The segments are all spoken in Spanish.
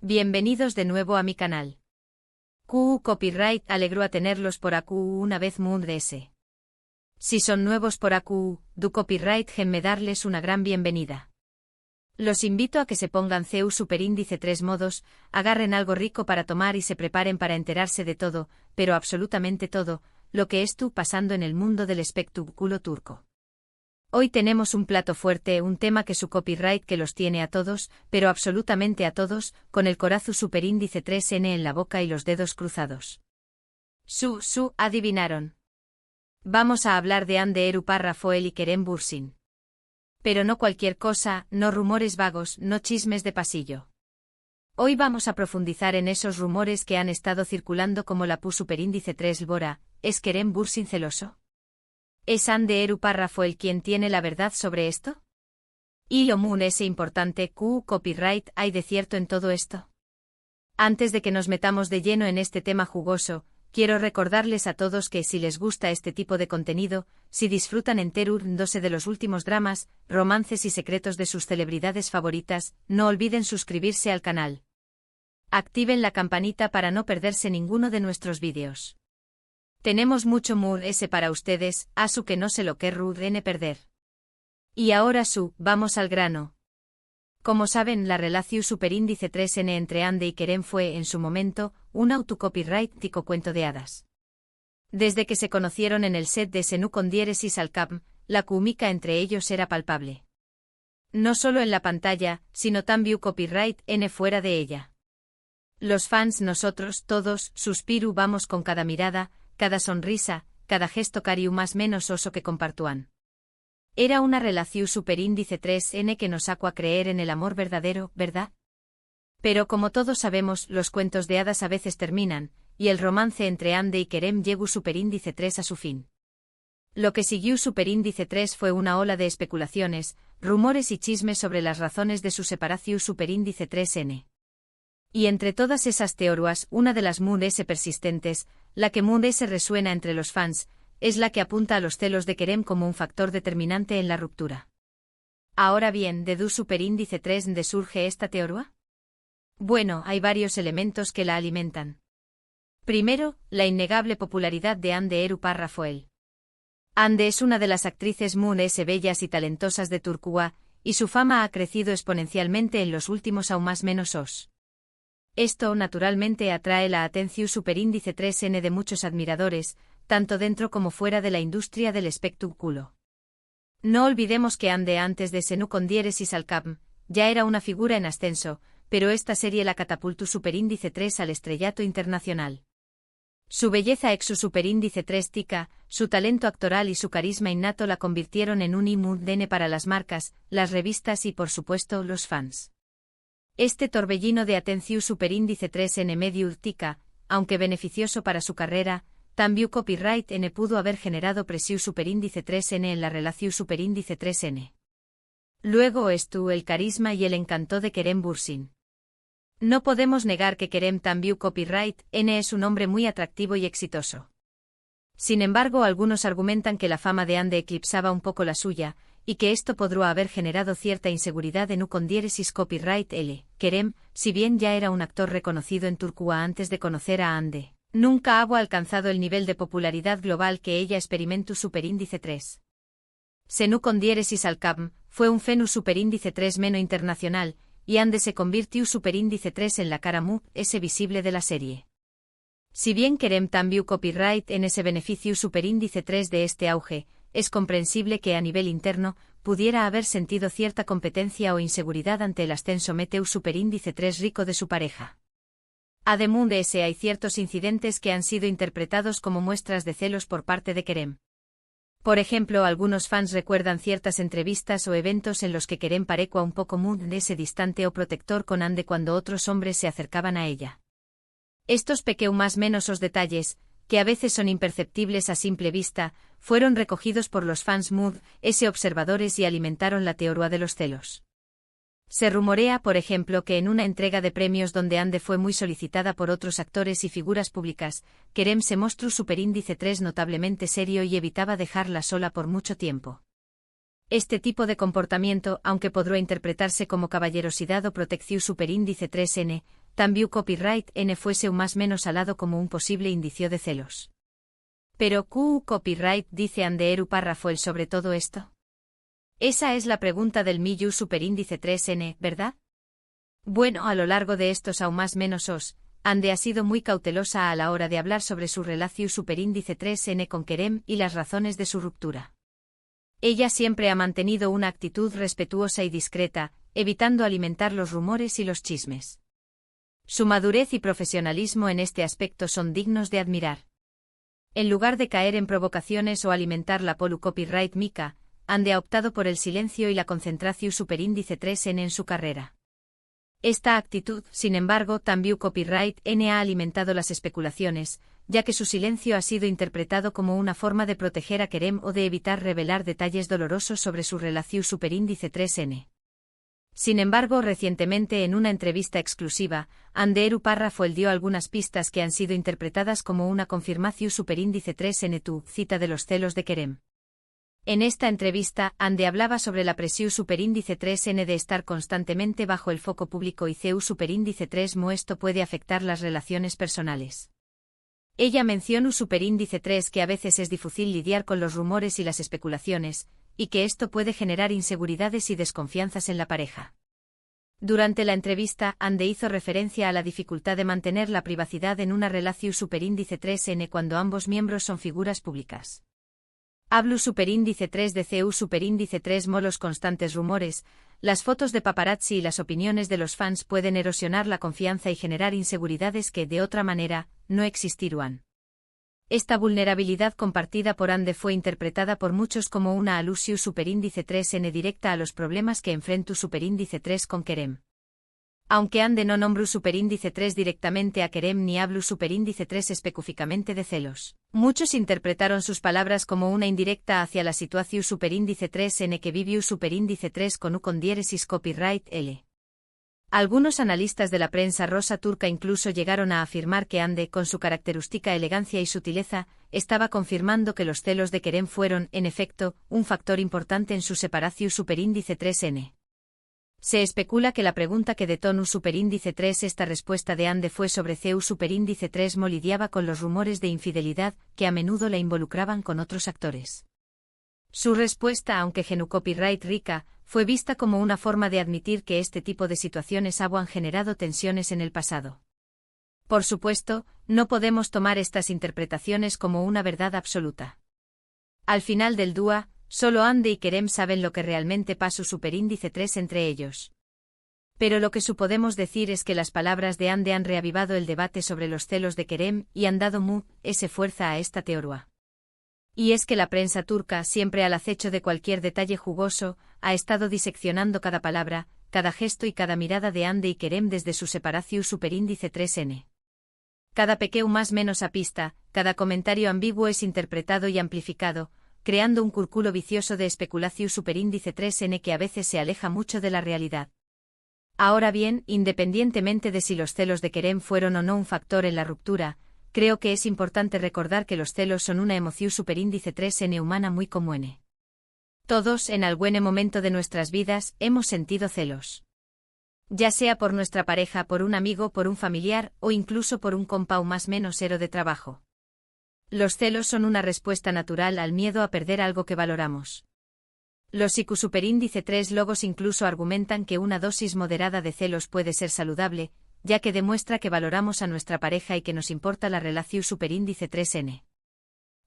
Bienvenidos de nuevo a mi canal. QU Copyright alegro a tenerlos por AQU una vez mundes. Si son nuevos por AQU, du Copyright me darles una gran bienvenida. Los invito a que se pongan CU superíndice 3 modos, agarren algo rico para tomar y se preparen para enterarse de todo, pero absolutamente todo, lo que estuvo pasando en el mundo del espectáculo turco. Hoy tenemos un plato fuerte, un tema que su copyright que los tiene a todos, pero absolutamente a todos, con el corazón superíndice 3N en la boca y los dedos cruzados. Adivinaron. Vamos a hablar de Hande Erupar Rafael y Kerem Bürsin. Pero no cualquier cosa, no rumores vagos, no chismes de pasillo. Hoy vamos a profundizar en esos rumores que han estado circulando como la PU superíndice 3 Bora. ¿Es Kerem Bürsin celoso? ¿Es Hande Erupar Rafael quien tiene la verdad sobre esto? ¿Y lo mun ese importante QU Copyright hay de cierto en todo esto? Antes de que nos metamos de lleno en este tema jugoso, quiero recordarles a todos que si les gusta este tipo de contenido, si disfrutan enterándose de los últimos dramas, romances y secretos de sus celebridades favoritas, no olviden suscribirse al canal. Activen la campanita para no perderse ninguno de nuestros vídeos. Tenemos mucho ese para ustedes, asu que no se lo querruden perder. Y ahora vamos al grano. Como saben, la relación superíndice 3N entre Hande y Kerem fue, en su momento, un autocopyrightico cuento de hadas. Desde que se conocieron en el set de Senú con diéresis al cap, la química entre ellos era palpable. No solo en la pantalla, sino también copyright N fuera de ella. Los fans, nosotros, todos, suspiru vamos con cada mirada, cada sonrisa, cada gesto cariu más menos oso que compartúan. Era una relación superíndice 3N que nos sacó a creer en el amor verdadero, ¿verdad? Pero como todos sabemos, los cuentos de hadas a veces terminan, y el romance entre Hande y Kerem llegó superíndice 3 a su fin. Lo que siguió superíndice 3 fue una ola de especulaciones, rumores y chismes sobre las razones de su separación superíndice 3N. Y entre todas esas teorías, una de las mundes persistentes, la que mundes resuena entre los fans, es la que apunta a los celos de Kerem como un factor determinante en la ruptura. Ahora bien, ¿de du superíndice 3 de surge esta teoría? Bueno, hay varios elementos que la alimentan. Primero, la innegable popularidad de Hande Erupar Rafael. Hande es una de las actrices mundes bellas y talentosas de Turquía, y su fama ha crecido exponencialmente en los últimos aún más menos os. Esto naturalmente atrae la atención superíndice 3N de muchos admiradores, tanto dentro como fuera de la industria del espectáculo. No olvidemos que Hande antes de Senú con diéresis al cap, ya era una figura en ascenso, pero esta serie la catapultó superíndice 3 al estrellato internacional. Su belleza ex su superíndice 3 tica, su talento actoral y su carisma innato la convirtieron en un imudene para las marcas, las revistas y por supuesto los fans. Este torbellino de atención superíndice 3N medio tica, aunque beneficioso para su carrera, también copyright N pudo haber generado presión superíndice 3N en la relación superíndice 3N. Luego estuvo el carisma y el encanto de Kerem Bürsin. No podemos negar que Kerem también copyright N es un hombre muy atractivo y exitoso. Sin embargo, algunos argumentan que la fama de Hande eclipsaba un poco la suya, y que esto podría haber generado cierta inseguridad en con diéresis copyright L. Kerem, si bien ya era un actor reconocido en Turquía antes de conocer a Hande, nunca había alcanzado el nivel de popularidad global que ella experimentó superíndice 3. Senú con diéresis al cap, fue un fenú superíndice 3 menos internacional, y Hande se convirtió superíndice 3 en la cara ese visible de la serie. Si bien Kerem también copyright en ese beneficio superíndice 3 de este auge, es comprensible que a nivel interno, pudiera haber sentido cierta competencia o inseguridad ante el ascenso meteu superíndice 3 rico de su pareja. Además de ese hay ciertos incidentes que han sido interpretados como muestras de celos por parte de Kerem. Por ejemplo, algunos fans recuerdan ciertas entrevistas o eventos en los que Kerem parecía un poco de ese distante o protector con Hande cuando otros hombres se acercaban a ella. Estos más menos os detalles, que a veces son imperceptibles a simple vista, fueron recogidos por los fans ese observadores y alimentaron la teoría de los celos. Se rumorea, por ejemplo, que en una entrega de premios donde Hande fue muy solicitada por otros actores y figuras públicas, Kerem se mostró superíndice 3 notablemente serio y evitaba dejarla sola por mucho tiempo. Este tipo de comportamiento, aunque podrá interpretarse como caballerosidad o protección superíndice 3N, también copyright N fuese un más menos alado como un posible indicio de celos. Pero copyright dice Anderu párrafo el sobre todo esto. Esa es la pregunta del Miyu superíndice 3N, ¿verdad? Bueno, a lo largo de estos aún más menos os, Ande ha sido muy cautelosa a la hora de hablar sobre su relación superíndice 3N con Kerem y las razones de su ruptura. Ella siempre ha mantenido una actitud respetuosa y discreta, evitando alimentar los rumores y los chismes. Su madurez y profesionalismo en este aspecto son dignos de admirar. En lugar de caer en provocaciones o alimentar la copyright mica, Ande ha optado por el silencio y la concentración superíndice 3N en su carrera. Esta actitud, sin embargo, también copyright N ha alimentado las especulaciones, ya que su silencio ha sido interpretado como una forma de proteger a Kerem o de evitar revelar detalles dolorosos sobre su relación superíndice 3N. Sin embargo, recientemente en una entrevista exclusiva, Anderu párrafo dio algunas pistas que han sido interpretadas como una confirmación superíndice 3N tu cita de los celos de Kerem. En esta entrevista, Ande hablaba sobre la presión superíndice 3N de estar constantemente bajo el foco público y CU superíndice 3 mo esto puede afectar las relaciones personales. Ella mencionó superíndice 3 que a veces es difícil lidiar con los rumores y las especulaciones, y que esto puede generar inseguridades y desconfianzas en la pareja. Durante la entrevista, Ande hizo referencia a la dificultad de mantener la privacidad en una relación superíndice 3N cuando ambos miembros son figuras públicas. Hablo superíndice 3 de CU superíndice 3 mo los constantes rumores, las fotos de paparazzi y las opiniones de los fans pueden erosionar la confianza y generar inseguridades que, de otra manera, no existirían. Esta vulnerabilidad compartida por Ande fue interpretada por muchos como una alusión superíndice 3N directa a los problemas que enfrentó superíndice 3 con Kerem. Aunque Ande no nombró superíndice 3 directamente a Kerem ni habló superíndice 3 específicamente de celos, muchos interpretaron sus palabras como una indirecta hacia la situación superíndice 3N que vivió superíndice 3 con diéresis copyright L. Algunos analistas de la prensa rosa turca incluso llegaron a afirmar que Ande, con su característica elegancia y sutileza, estaba confirmando que los celos de Kerem fueron, en efecto, un factor importante en su separación superíndice 3N. Se especula que la pregunta que detonó superíndice 3 esta respuesta de Ande fue sobre CU superíndice 3 mo lidiaba con los rumores de infidelidad que a menudo la involucraban con otros actores. Su respuesta, aunque genu copyright rica, fue vista como una forma de admitir que este tipo de situaciones han generado tensiones en el pasado. Por supuesto, no podemos tomar estas interpretaciones como una verdad absoluta. Al final del dúa, solo Ande y Kerem saben lo que realmente pasó superíndice 3 entre ellos. Pero lo que podemos decir es que las palabras de Ande han reavivado el debate sobre los celos de Kerem y han dado ese fuerza a esta teoría. Y es que la prensa turca, siempre al acecho de cualquier detalle jugoso, ha estado diseccionando cada palabra, cada gesto y cada mirada de Ande y Kerem desde su separación superíndice 3N. Cada pequeño más menos a pista, cada comentario ambiguo es interpretado y amplificado, creando un círculo vicioso de especulación superíndice 3N que a veces se aleja mucho de la realidad. Ahora bien, independientemente de si los celos de Kerem fueron o no un factor en la ruptura, creo que es importante recordar que los celos son una emoción superíndice 3N humana muy común. Todos, en algún momento de nuestras vidas, hemos sentido celos. Ya sea por nuestra pareja, por un amigo, por un familiar, o incluso por un compa o más menos ero de trabajo. Los celos son una respuesta natural al miedo a perder algo que valoramos. Los IQ superíndice 3 logos incluso argumentan que una dosis moderada de celos puede ser saludable, ya que demuestra que valoramos a nuestra pareja y que nos importa la relación superíndice 3N.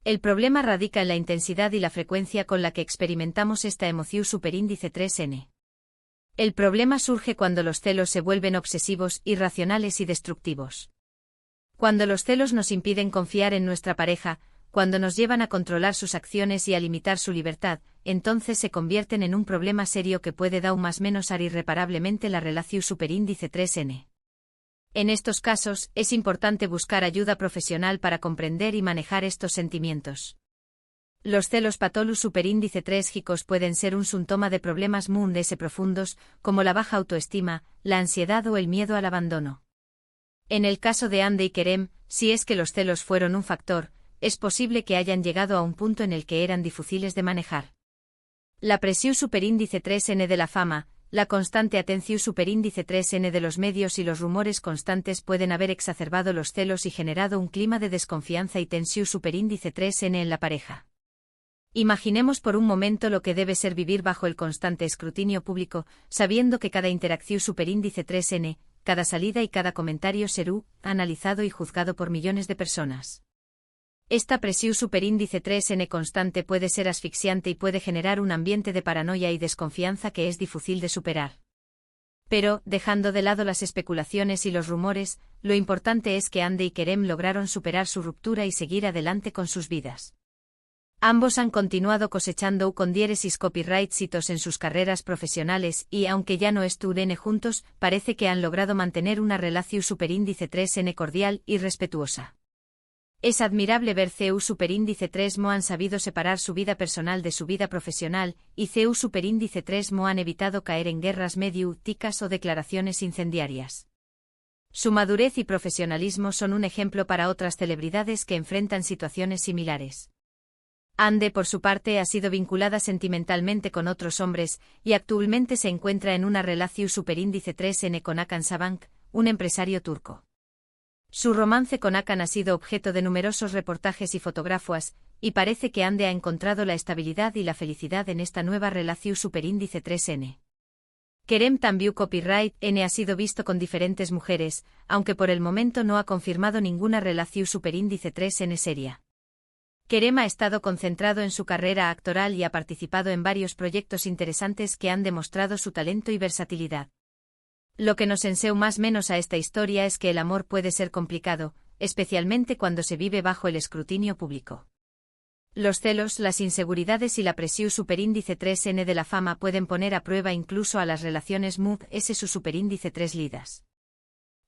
El problema radica en la intensidad y la frecuencia con la que experimentamos esta emoción superíndice 3N. El problema surge cuando los celos se vuelven obsesivos, irracionales y destructivos. Cuando los celos nos impiden confiar en nuestra pareja, cuando nos llevan a controlar sus acciones y a limitar su libertad, entonces se convierten en un problema serio que puede dar más menos irreparablemente la relación superíndice 3N. En estos casos, es importante buscar ayuda profesional para comprender y manejar estos sentimientos. Los celos patolus superíndice 3 gicos pueden ser un síntoma de problemas mundes profundos, como la baja autoestima, la ansiedad o el miedo al abandono. En el caso de Ande y Kerem, si es que los celos fueron un factor, es posible que hayan llegado a un punto en el que eran difíciles de manejar. La presión superíndice 3N de la fama, la constante atención superíndice 3n de los medios y los rumores constantes pueden haber exacerbado los celos y generado un clima de desconfianza y tensión superíndice 3n en la pareja. Imaginemos por un momento lo que debe ser vivir bajo el constante escrutinio público, sabiendo que cada interacción superíndice 3n, cada salida y cada comentario será analizado y juzgado por millones de personas. Esta presión superíndice 3n constante puede ser asfixiante y puede generar un ambiente de paranoia y desconfianza que es difícil de superar. Pero, dejando de lado las especulaciones y los rumores, lo importante es que Ande y Kerem lograron superar su ruptura y seguir adelante con sus vidas. Ambos han continuado cosechando con diéresis copyright-citos en sus carreras profesionales y, aunque ya no estudien juntos, parece que han logrado mantener una relación superíndice 3n cordial y respetuosa. Es admirable ver CU superíndice 3mo han sabido separar su vida personal de su vida profesional, y CU superíndice 3mo han evitado caer en guerras mediáticas o declaraciones incendiarias. Su madurez y profesionalismo son un ejemplo para otras celebridades que enfrentan situaciones similares. Ande, por su parte, ha sido vinculada sentimentalmente con otros hombres, y actualmente se encuentra en una relación superíndice 3n con Hakan Sabank, un empresario turco. Su romance con Hakan ha sido objeto de numerosos reportajes y fotografías, y parece que Ande ha encontrado la estabilidad y la felicidad en esta nueva relación superíndice 3n. Kerem también copyright N ha sido visto con diferentes mujeres, aunque por el momento no ha confirmado ninguna relación superíndice 3n seria. Kerem ha estado concentrado en su carrera actoral y ha participado en varios proyectos interesantes que han demostrado su talento y versatilidad. Lo que nos enseña más o menos a esta historia es que el amor puede ser complicado, especialmente cuando se vive bajo el escrutinio público. Los celos, las inseguridades y la presión superíndice 3n de la fama pueden poner a prueba incluso a las relaciones MUD-S su superíndice 3 lidas.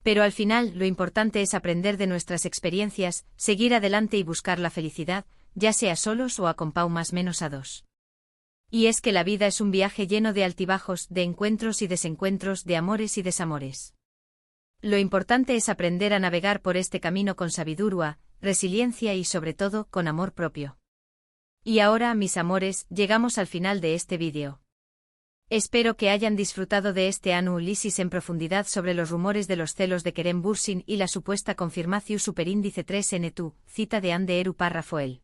Pero al final, lo importante es aprender de nuestras experiencias, seguir adelante y buscar la felicidad, ya sea solos o acompañados más menos a dos. Y es que la vida es un viaje lleno de altibajos, de encuentros y desencuentros, de amores y desamores. Lo importante es aprender a navegar por este camino con sabiduría, resiliencia y sobre todo, con amor propio. Y ahora, mis amores, llegamos al final de este vídeo. Espero que hayan disfrutado de este análisis en profundidad sobre los rumores de los celos de Kerem Bürsin y la supuesta confirmación superíndice 3n cita de Hande Erupar Rafael.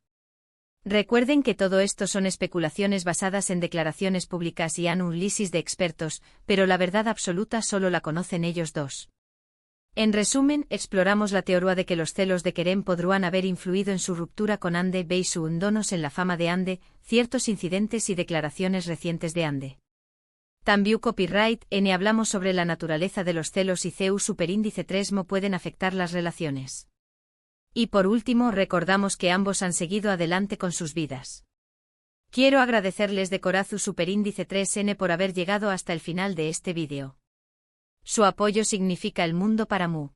Recuerden que todo esto son especulaciones basadas en declaraciones públicas y análisis de expertos, pero la verdad absoluta solo la conocen ellos dos. En resumen, exploramos la teoría de que los celos de Kerem podrían haber influido en su ruptura con Hande y su hundirse en la fama de Hande, ciertos incidentes y declaraciones recientes de Hande. También copyright N hablamos sobre la naturaleza de los celos y CU superíndice 3mo pueden afectar las relaciones. Y por último recordamos que ambos han seguido adelante con sus vidas. Quiero agradecerles de corazón superíndice 3n por haber llegado hasta el final de este vídeo. Su apoyo significa el mundo para mí.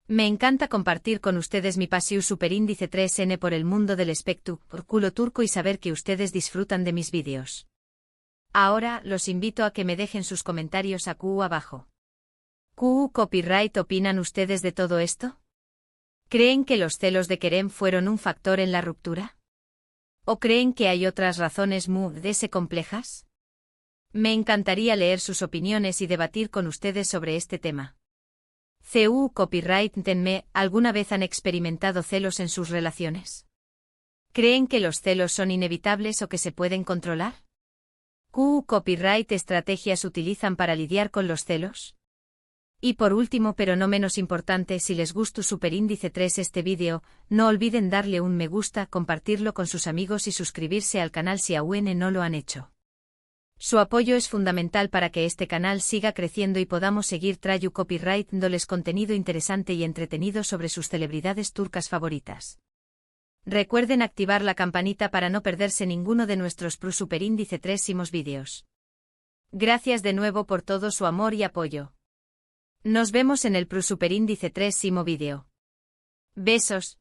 Me encanta compartir con ustedes mi pasión superíndice 3n por el mundo del espectáculo turco y saber que ustedes disfrutan de mis vídeos. Ahora, los invito a que me dejen sus comentarios abajo. ¿Copyright opinan ustedes de todo esto? ¿Creen que los celos de Kerem fueron un factor en la ruptura? ¿O creen que hay otras razones muy complejas? Me encantaría leer sus opiniones y debatir con ustedes sobre este tema. Copyright tenme, ¿alguna vez han experimentado celos en sus relaciones? ¿Creen que los celos son inevitables o que se pueden controlar? ¿Copyright estrategias utilizan para lidiar con los celos? Y por último pero no menos importante, si les gustó superíndice 3 este vídeo, no olviden darle un me gusta, compartirlo con sus amigos y suscribirse al canal si aún no lo han hecho. Su apoyo es fundamental para que este canal siga creciendo y podamos seguir trayendo copyright dándoles contenido interesante y entretenido sobre sus celebridades turcas favoritas. Recuerden activar la campanita para no perderse ninguno de nuestros superíndice 3 vídeos. Gracias de nuevo por todo su amor y apoyo. Nos vemos en el superíndice 3 vídeo. Besos.